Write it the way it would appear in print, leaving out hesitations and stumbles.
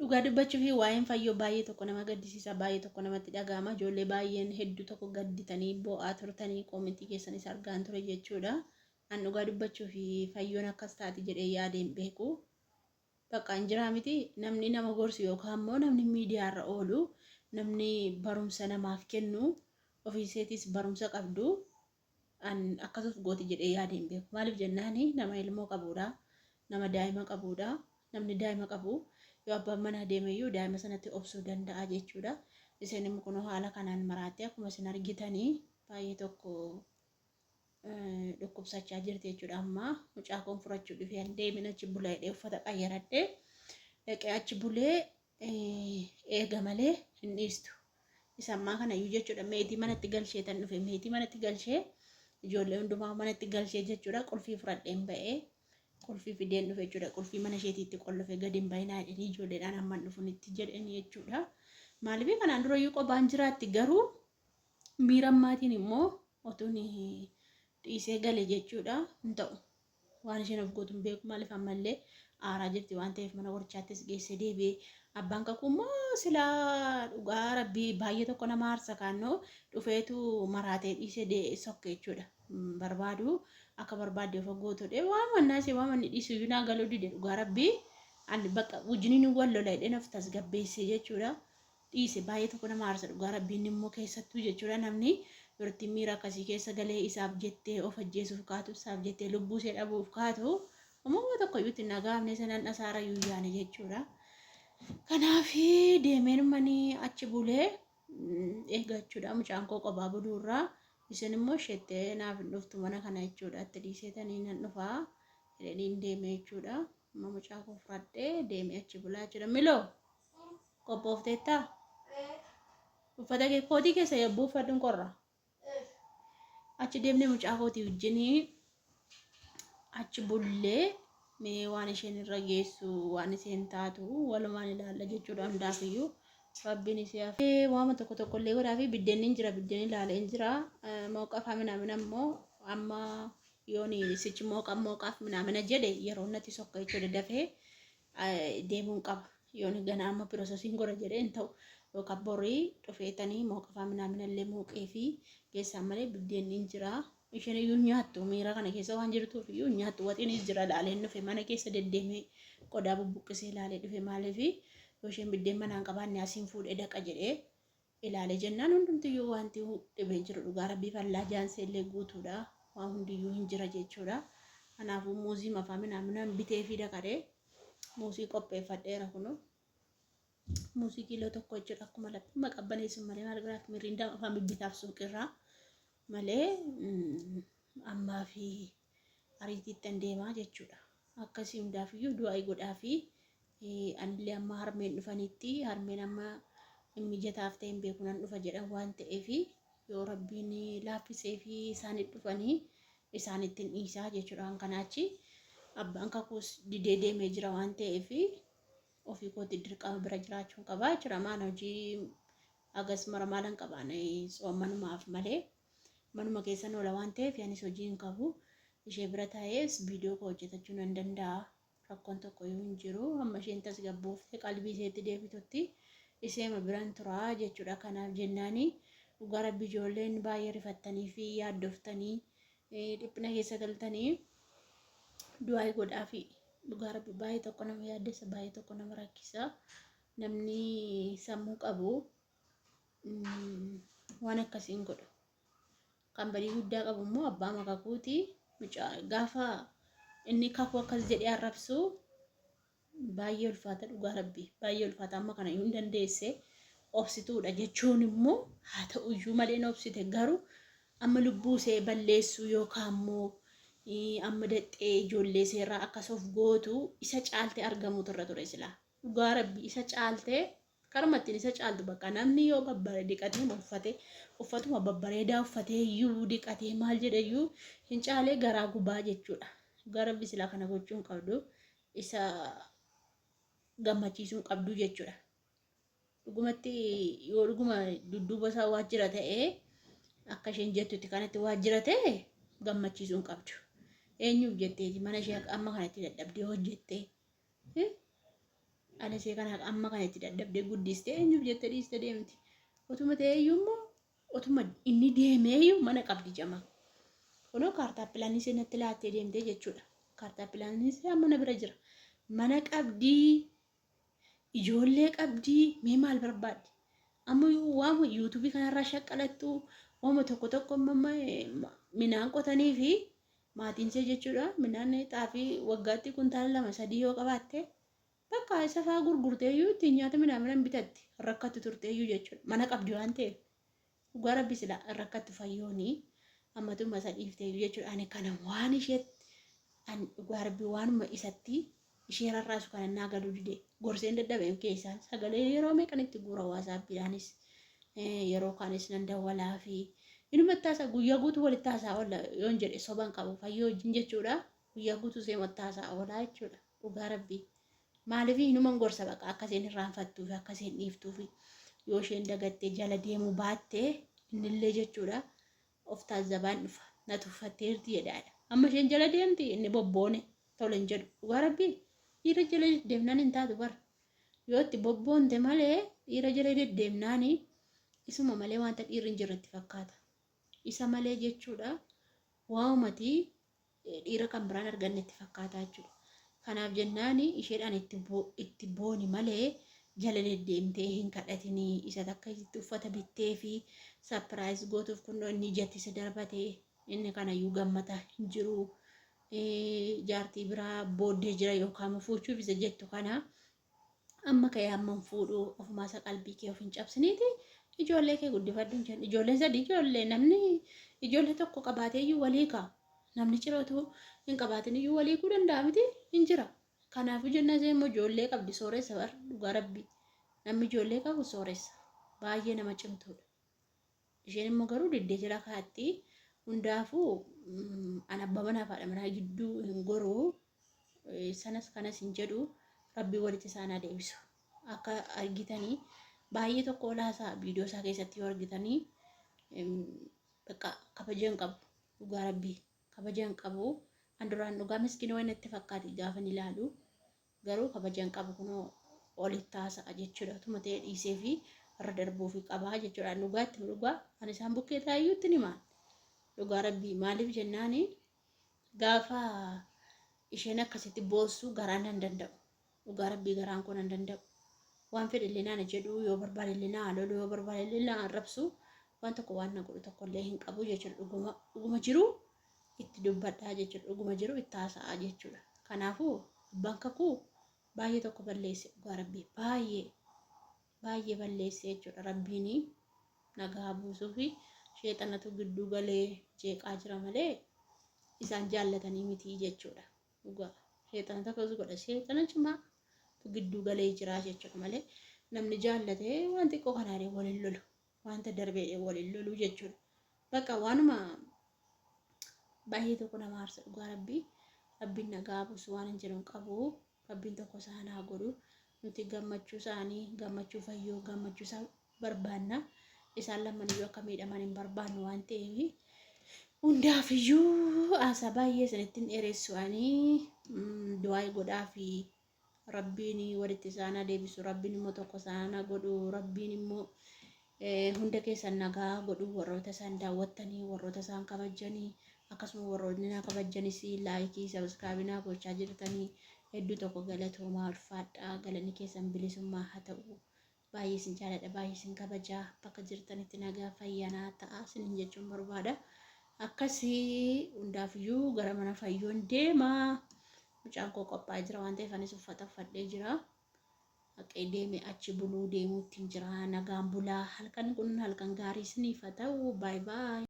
Dhugaa dubbachuu fi waa'een fayyoo baay'ee tokko nama gaddisiisa, baay'ee tokko namatti dhaga'ama. Ijoollee baay'een hedduu tokko gadditanii bo'aa turtanii koomentii keessanis argaan ture jechuudha. An dhugaa dubbachuu fi fayyoon akkas taati jedhee yaadeen beeku. Bakka hin jiraa miti namni nama gorsu yookaan immoo namni miidiyaarra oolu namni barumsa namaaf kennu ofiiseetis barumsa qabdu an akkasumas gooti jedhee yaadeen beeku. Maaliif jennaani nama ilmoo qabuudha, nama daa'ima qabuudha. Namni daa'ima qabu yoo abbaan manaa deemeyyuu daa'ima sanatti obsuu danda'a jechuudha. Isheen immoo kun haala kanaan maraattee akkuma isin argitanii baay'ee tokko dhukkubsachaa jirti jechuudha. Amma mucaa koon furachuu dhufee deemin achi bulee uffata qayyaradhee dhaqee achi bulee eega malee hin dhiistu. Isa ammaa kanayyuu jechuudha meetii manatti galchee tan dhufe meetii manatti galchee ijoollee hundumaa manatti galchee jechuudha. Qulfii fudhadheen ba'ee qulfii fideen dhufe jechuudha. Qulfii mana isheetiitti qollofe gadi hin bahinaa jedhanii ijoolleedhaan hamman dhufunitti jedhanii jechuudha. Maaliif kanaan dura iyyuu qophaan jiraatti garuu miira ammaatiin immoo otuun dhiisee gale jechuudha. Hin ta'u waan isheen of gootu hin beeku. Maaliif ammallee aaraa jirti waan ta'eef mana qorichaattis geessee deebi'ee abbaan kakuu immoo silaa dhugaa rabbii baay'ee tokko nama aarsa kaannoo dhufeetu maraatee dhiisee sokke jechuudha. Barbaadu akka barbaadde of gootodhe waan mannaasee waan manni dhiisu iyyuu naa galuu dide dhugaa rabbii ani bakka wajjiniin wal lola jedheen of tasgabbeessee jechuudha. Dhiise baay'ee tokko nama aarsa dhugaa rabbiin immoo keessattuu jechuudha namni birti miira akkasii keessa galee isaaf jettee of ajjeesuuf kaatu isaaf jettee lubbuu ishee dhabuuf kaatu uumama tokko iyyuu itti nagaafne sanan dhasaara yuyyaane jechuudha. Kanaaf deemeen manii achi bulee eeggachuudha mucaan koo qophaa buluurraa isin immoo shettee naaf hin dhuftu mana kana jechuudha. Itti dhiiseetanii nan dhufaa jedhaniin deemee jechuudha. Amma mucaa koo fudhadhee deemee achi bulaa jechuudha. Miloo qophoofteettaa? Uffata kootii keessa yabbuu uffadhuun qorra. Achi deemnee mucaa kootii wajjinii achi bullee mee waan isheen irra geessu waan isheen taatu walumaan ilaalla jechuudha. Hundaafiyyuu rabbiin ishee hafee waama tokko tokkollee godhaa fi biddeenni jira biddeenni ilaalee jira. Mooqaaf minamina immoo amma yooni sichi mooqaaf minamina jedhe yeroo natti sokka jechuudha dafee deemuun qaba. Yooni ganaa amma piroosesiin godha jedhee hin ta'u yookaan borii dhufeetanii mooqaaf minamina illee mooqee fi geessaan malee biddeenni jira. Isheen iyyuu nyaattu miira kana keessa waan jirtuuf iyyuu nyaattu waxiinis jira ilaaleen dhufe mana keessa deddeemee qodaa bubbuqqisee ilaalee dhufe maaliif yoo isheen biddeen manaan qabaanne asiin fuudhee dhaqa jedhee ilaalee jennaan hundumtiyyuu wanti dhibee jiru dhugaa rabbii fallaa jaansee illee guutuudha waan hundiyyuu hin jira jechuudha. Kanaafuu muuzii mafaa minaaminaan bitee fi dhaqadhee muuzii qopheeffadheera kunu muuzii kiiloo tokko jechuudha akkuma laphuma qabbaneessu malee maal biraatti miriindaa afaan bibbitaaf suuqirraa malee ammaa fi ariitiitti deemaa jechuudha. Akkasii hundaafiyyuu du'aa godhaa fi anillee amma harmeen dhufanitti harmeen amma mijataaf ta'een beeku nan dhufa jedhan waan ta'eef yoo rabbiin laaffisee fi isaanitti dhufanii isaanittiin dhiisaa jechuudha. Kanaachi abbaan kakuus didee deemee jira waan ta'eef ofii kootti dirqama bira jiraachuun qabaa jechuudha. Maana hojii agas mara maalan qabaan soomanumaaf malee manuma keessan oola waan ta'eef anis hojii hin qabu. Ishee bira taa'ees viidiyoo koo hojjetachuu nan danda'a. Rakkoon tokko yoo hin jiru amma isheen tasgabbooftee qalbii isheetti deebitutti isheema biraan turaa jechuudha. Kanaaf jennaani dhugaa rabbii ijoolleen baay'ee rifattanii fi yaaddoftanii dhiphina keessa galtanii du'aa godhaa fi dhugaa rabbii baay'ee tokko nama yaaddessa baay'ee tokko nama rakkisa. Namni sammuu qabu waan akkasiin godhu. Kan badii guddaa qabu immoo abbaa makakuuti gaafa inni kakuu akkas jedhee arrabsu baay'ee ulfaata dhugaa rabbii baay'ee ulfaata. Amma kana yoo hin dandeesse obsituudha jechuun immoo haa ta'u iyyuu malee obsite garuu amma lubbuu ishee balleessu yookaan immoo amma dadhee ijoollee seerraa akkas of gootu isa caaltee argamuutu irra ture silaa dhugaa rabbii isa caaltee karmattiin isa caaltu bakka namni yoo babbaree dhiqatee uffatuma babbareedaa uffatee iyyuu dhiqatee maal jedhayyuu hin caalee garaa gubaa jechuudha. Gara bisilaa kana gochuun qabdu isa gammachiisuun qabdu jechuudha. Dhugumatti yoo dhuguma dudduuba isaa waajjira ta'ee akka isheen jettutti kanatti waajjira ta'e gammachiisuun qabdu. Eenyuuf jetteeti mana ishee amma kanatti dadhabdee hojjettee Ani see kana amma kana itti dadhabdee guddistee eenyuuf jettee dhiiste deemti. Otuma ta'eeyyuu immoo otuma inni deemeeyyuu mana qabdi jama. Kunoo kaartaa pilaanii seenatti laattee deemtee jechuudha. Kaartaa pilaanii seenaa mana bira jira. Mana qabdii, ijoollee qabdii, mee maal barbaaddi? Amma waama yuutuubii kanarraa shaqqalattu waama tokko midhaan qotanii fi maatiin ishee jechuudha. Midhaan xaafii waggaatti kuntaala 2-3 yoo qabaatte bakka isa fa'aa gurgurteeyyuu ittiin nyaata midhaan bitatti rakkatti turteeyyuu jechuudha. Mana qabdi waan ta'eef dhugaa rabbi sila rakkatti fayyoonii ammatuma isa dhiifteeyyuu jechuudha. Ani kana waan isheetti ani dhugaa rabbi waanuma isatti ishee rarraasu kana naa galuu didee gorseen dadhabeen keessaan sagalee yeroo meeqan itti guura waasaappiidhaanis yeroo kaanis nan dawwalaa fi inuma taasaa guyyaa guutuu walitti taasaa oola yoon jedhe soban qabu fayyoo wajjin jechuudha. Guyyaa guutuu see taasaa oolaa jechuudha. Dhugaa rabbi maaliif inuman gorsa baqa akkasiin irraanfattuu fi akkasiin dhiiftuu fi yoo isheen dagattee jala deemuu baattee innillee jechuudha of taazzabaan dhufa na tuffatteerti jedhaadha. Amma isheen jala deemti inni bobboone tola hin jedhu. Dhugaa rabbi dhiira jala deddeemnaan hin taatu bara. Yoo itti bobboonte malee dhiira jala deddeemnaan isuma malee wanta dhiirri hin jirretti fakkaata. Isa malee jechuudha waa'umatii dhiira kan biraan argannetti fakkaata jechuudha. Kanaaf jennaan isheedhaan itti booni malee jala deddeemtee hin kadhatinii isa takka itti uffata bittee fi sapiraayis gootuuf kunoo inni ijatti isa darbatee inni kanayyuu gammata hin jiru. Jaartii biraa booddee jira yookaan fuuchuuf isa jettu kana amma ka'ee amma fuudhu ofumaa isa qalbii kee of hin cabsiniiti ijoollee kee guddifadhu hin jennu. Ijoolleen sadii ijoollee namni ijoollee tokko qabaateeyyuu walii ka'a. Namni cirootu hin qabaatin iyyuu walii kuu danda'a miti hin jira. Kanaafuu jenna ishee immoo ijoollee qabdi sooressa bara dhugaa rabbi. Namni ijoollee qabu sooressa baay'ee nama cimtuudha. Isheen immoo garuu diddee jira kaatti hundaafuu ana abbaa manaa fi haadha manaa gidduu hin goruu sanas kanas hin jedhu rabbi walitti isaan adeemsisu. Akka argitanii baay'ee tokko olaasaa viidiyoo isaa keessatti yoo argitanii bakka kabajaan qabu dhugaa rabbii. Kabajaan qabu anduraan dhugaa miskiina waan itti fakkaate gaafa ni ilaalu garuu kabajaan qabu kunoo olitti taasa'a jechuudha. Tuma ta'ee dhiisee fi irra darbuu fi qabaa jechuudha. Dhugaatti dhugaa ani isaan bukkee taayyuutti ni maal dhugaa rabbii maaliif jennaani gaafa isheen akkasitti boossu garaan hin danda'u. Dhugaa rabbii garaan kun hin danda'u. Waan fedhillee naan jedhu yoo barbaadillee naa lolu yoo barbaadillee naa arrabsu waan tokko waan na godhu tokkollee hin qabu jechuudha. Dhuguma jiru itti dubbadhaa jechuudha. Dhuguma jiru itti haasa'aa jechuudha. Kanaafuu abbaan kakuu baay'ee tokko balleesse dhugaa rabbii baay'ee balleesse jechuudha. Rabbiin nagaa buusuu fi sheexanatu gidduu galee jeeqaa jira malee isaan jaallatanii miti jechuudha. Dhugaa sheexana tokkos godha sheexana cimaa gidduu galee jira jechuudha malee namni jaallatee waan xiqqoo kanaalee waliin lolu wanta darbee waliin lolu jechuudha. Bakka waanuma baay'ee tokko nama aarsa dhugaa rabbiin nagaa buusu waan hin jiran qabu rabbiin tokko isaan haa godhu. Nuti gammachuu isaanii gammachuu fayyoo gammachuu isaa barbaanna. Isaan lamaniyyuu akka miidhaman hin barbaannu waan ta'eef hundaafiyyuu aasaa baay'ee isinitti hin dheeressu'anii du'aa godhaa fi rabbiin walitti isaan adeebisu. Rabbiin immoo tokko isaan godhu. Rabbiin immoo hunda keessan nagaa godhu. Warroota isaan daawwattanii warroota isaan kabajanii akkasuma warroonni na kabajanis laayikii sabiskaabii gochaa jirtanii hedduu tokko galatoomaa ulfaadhaa. Galanni keessan bilisummaa haa ta'u. Baay'ee isin jaaladha baay'ee isin kabajaa bakka jirtanitti nagaa fayyanaa ta'a isiniin jechuun barbaada. Akkasii hundaafiyyuu gara mana fayyoon deemaa. Mucaan koo qophaa'ee jira waan ta'eef anis uffata uffadhee jira. Haqee deemee achi buluu deemuutti jira nagaan bulaa halkan kun halkan gaarii isiniif haa ta'u. Baay baay.